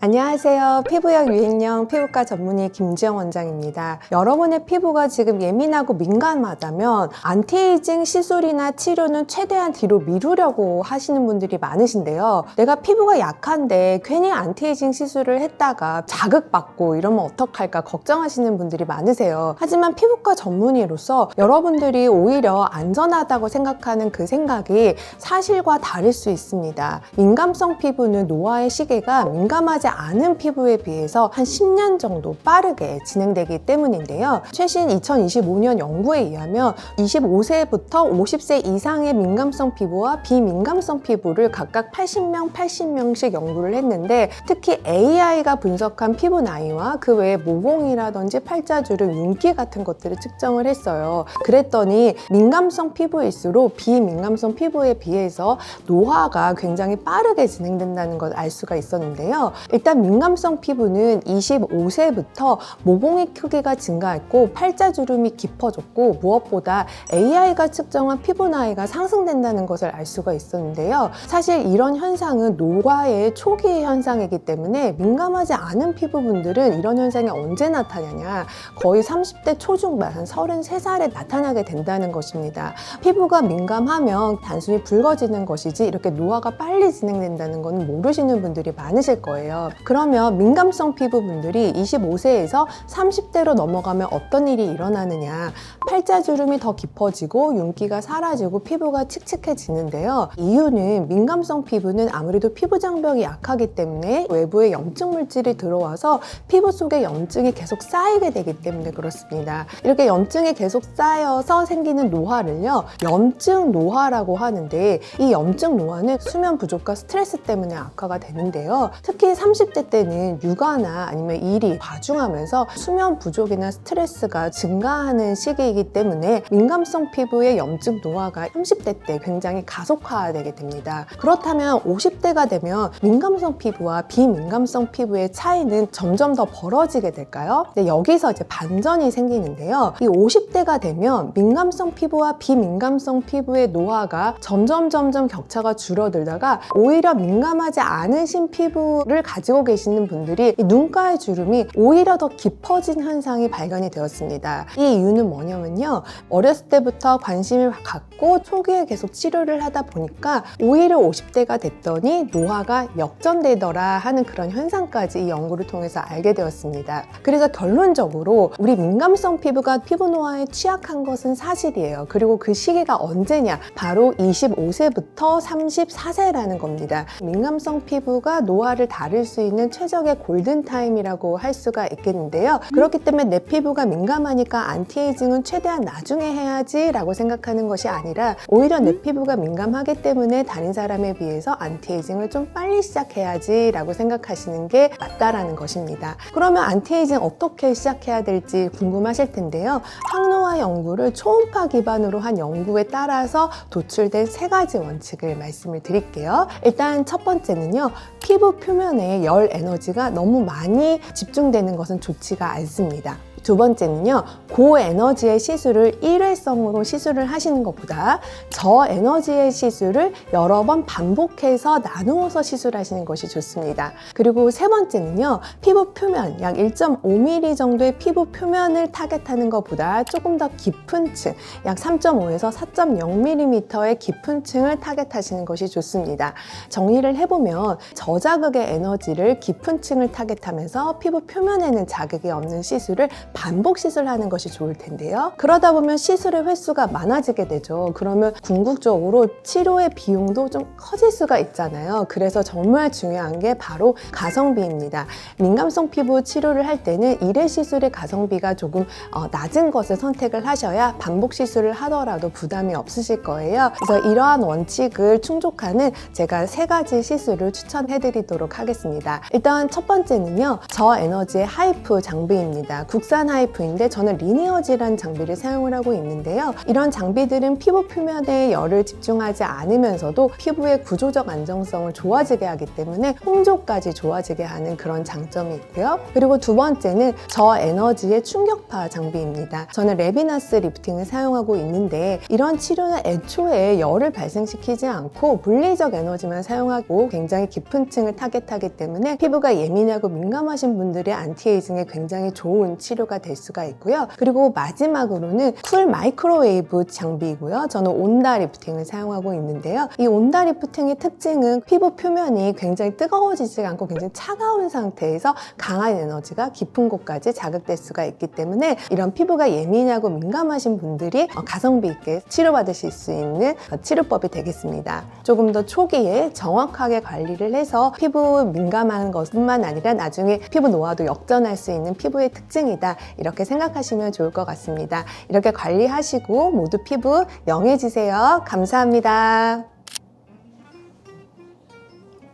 안녕하세요. 피부약 유행령 피부과 전문의 김지영 원장입니다. 여러분의 피부가 지금 예민하고 민감하다면 안티에이징 시술이나 치료는 최대한 뒤로 미루려고 하시는 분들이 많으신데요. 내가 피부가 약한데 괜히 안티에이징 시술을 했다가 자극받고 이러면 어떡할까 걱정하시는 분들이 많으세요. 하지만 피부과 전문의로서 여러분들이 오히려 안전하다고 생각하는 그 생각이 사실과 다를 수 있습니다. 민감성 피부는 노화의 시계가 민감하지 않은 피부에 비해서 한 10년 정도 빠르게 진행되기 때문인데요. 최신 2025년 연구에 의하면 25세부터 50세 이상의 민감성 피부와 비민감성 피부를 각각 80명씩 연구를 했는데 특히 AI가 분석한 피부 나이와 그 외에 모공이라든지 팔자주름, 윤기 같은 것들을 측정을 했어요. 그랬더니 민감성 피부일수록 비민감성 피부에 비해서 노화가 굉장히 빠르게 진행된다는 걸 알 수가 있었는데요. 일단 민감성 피부는 25세부터 모공의 크기가 증가했고 팔자주름이 깊어졌고 무엇보다 AI가 측정한 피부 나이가 상승된다는 것을 알 수가 있었는데요. 사실 이런 현상은 노화의 초기 현상이기 때문에 민감하지 않은 피부분들은 이런 현상이 언제 나타나냐, 거의 30대 초중반, 한 33살에 나타나게 된다는 것입니다. 피부가 민감하면 단순히 붉어지는 것이지 이렇게 노화가 빨리 진행된다는 건 모르시는 분들이 많으실 거예요. 그러면 민감성 피부분들이 25세에서 30대로 넘어가면 어떤 일이 일어나느냐, 팔자주름이 더 깊어지고 윤기가 사라지고 피부가 칙칙해지는데요. 이유는 민감성 피부는 아무래도 피부 장벽이 약하기 때문에 외부에 염증 물질이 들어와서 피부 속에 염증이 계속 쌓이게 되기 때문에 그렇습니다. 이렇게 염증이 계속 쌓여서 생기는 노화를요, 염증 노화라고 하는데, 이 염증 노화는 수면 부족과 스트레스 때문에 악화가 되는데요. 특히 30대 때는 육아나 아니면 일이 과중하면서 수면 부족이나 스트레스가 증가하는 시기이기 때문에 민감성 피부의 염증 노화가 30대 때 굉장히 가속화되게 됩니다. 그렇다면 50대가 되면 민감성 피부와 비민감성 피부의 차이는 점점 더 벌어지게 될까요? 근데 여기서 이제 반전이 생기는데요. 이 50대가 되면 민감성 피부와 비민감성 피부의 노화가 점점 격차가 줄어들다가 오히려 민감하지 않으신 피부를 가지고 계시는 분들이 이 눈가의 주름이 오히려 더 깊어진 현상이 발견이 되었습니다. 이 이유는 뭐냐면요, 어렸을 때부터 관심을 갖고 초기에 계속 치료를 하다 보니까 오히려 50대가 됐더니 노화가 역전되더라 하는 그런 현상까지 이 연구를 통해서 알게 되었습니다. 그래서 결론적으로 우리 민감성 피부가 피부 노화에 취약한 것은 사실이에요. 그리고 그 시기가 언제냐, 바로 25세부터 34세라는 겁니다. 민감성 피부가 노화를 다룰 수 있는 최적의 골든타임이라고 할 수가 있겠는데요. 그렇기 때문에 내 피부가 민감하니까 안티에이징은 최대한 나중에 해야지 라고 생각하는 것이 아니라 오히려 내 피부가 민감하기 때문에 다른 사람에 비해서 안티에이징을 좀 빨리 시작해야지 라고 생각하시는 게 맞다라는 것입니다. 그러면 안티에이징 어떻게 시작해야 될지 궁금하실 텐데요. 항노화 연구를 초음파 기반으로 한 연구에 따라서 도출된 3가지 원칙을 말씀을 드릴게요. 일단 첫 번째는요, 피부 표면에 열 에너지가 너무 많이 집중되는 것은 좋지가 않습니다. 두 번째는요, 고에너지의 시술을 일회성으로 시술을 하시는 것보다 저에너지의 시술을 여러 번 반복해서 나누어서 시술하시는 것이 좋습니다. 그리고 세 번째는요, 피부 표면 약 1.5mm 정도의 피부 표면을 타겟하는 것보다 조금 더 깊은 층, 약 3.5에서 4.0mm의 깊은 층을 타겟하시는 것이 좋습니다. 정리를 해보면 저자극의 에너지를 깊은 층을 타겟하면서 피부 표면에는 자극이 없는 시술을 반복 시술하는 것이 좋을 텐데요. 그러다 보면 시술의 횟수가 많아지게 되죠. 그러면 궁극적으로 치료의 비용도 좀 커질 수가 있잖아요. 그래서 정말 중요한 게 바로 가성비입니다. 민감성 피부 치료를 할 때는 1회 시술의 가성비가 조금 낮은 것을 선택을 하셔야 반복 시술을 하더라도 부담이 없으실 거예요. 그래서 이러한 원칙을 충족하는 제가 3가지 시술을 추천해 드리도록 하겠습니다. 일단 첫 번째는요, 저에너지의 하이프 장비입니다. 국산 인간하이프인데 저는 리니어지라는 장비를 사용을 하고 있는데요. 이런 장비들은 피부 표면에 열을 집중하지 않으면서도 피부의 구조적 안정성을 좋아지게 하기 때문에 홍조까지 좋아지게 하는 그런 장점이 있고요. 그리고 두 번째는 저에너지의 충격파 장비입니다. 저는 레비나스 리프팅을 사용하고 있는데 이런 치료는 애초에 열을 발생시키지 않고 물리적 에너지만 사용하고 굉장히 깊은 층을 타겟하기 때문에 피부가 예민하고 민감하신 분들의 안티에이징에 굉장히 좋은 치료가 될 수가 있고요. 그리고 마지막으로는 쿨 마이크로웨이브 장비이고요. 저는 온다 리프팅을 사용하고 있는데요. 이 온다 리프팅의 특징은 피부 표면이 굉장히 뜨거워지지 않고 굉장히 차가운 상태에서 강한 에너지가 깊은 곳까지 자극될 수가 있기 때문에 이런 피부가 예민하고 민감하신 분들이 가성비 있게 치료받으실 수 있는 치료법이 되겠습니다. 조금 더 초기에 정확하게 관리를 해서 피부 민감한 것뿐만 아니라 나중에 피부 노화도 역전할 수 있는 피부의 특징이다. 이렇게 생각하시면 좋을 것 같습니다. 이렇게 관리하시고 모두 피부 영해지세요. 감사합니다.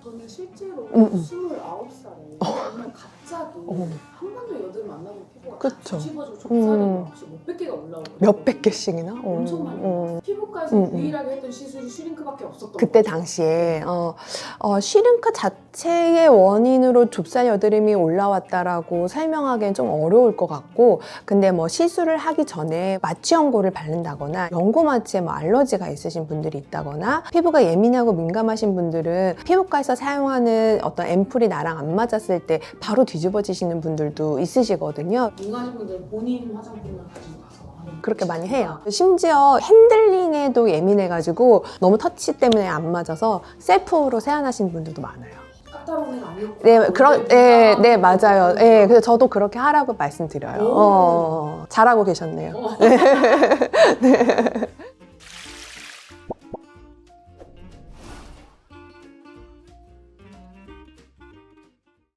저는 실제로 29살에 정말 갑자기 어. 한 번도 여드름 만나본 피부가 그쵸. 뒤집어지고 좁쌀이 막 몇백 개가 올라오고 몇백 개씩이나? 엄청 많이 올라왔어요. 피부과에서 유일하게 했던 시술이 슈링크밖에 없었던 그때 거죠. 당시에 슈링크 자체의 원인으로 좁쌀 여드름이 올라왔다라고 설명하기엔 좀 어려울 것 같고, 근데 뭐 시술을 하기 전에 마취 연고를 바른다거나 연고 마취에 뭐 알러지가 있으신 분들이 있다거나 피부가 예민하고 민감하신 분들은 피부과에서 사용하는 어떤 앰플이 나랑 안 맞았을 때 바로 뒤집어지시는 분들도 있으시거든요. 민감하신 분들은 본인 화장품을 가지고 가서 하는 그렇게 많이 해요. 심지어 핸들링에도 예민해가지고 너무 터치 때문에 안 맞아서 셀프로 세안하신 분들도 많아요. 까다로운 애가 아니었고 네, 맞아요. 네, 그래서 저도 그렇게 하라고 말씀드려요. 잘하고 계셨네요. 어. 네.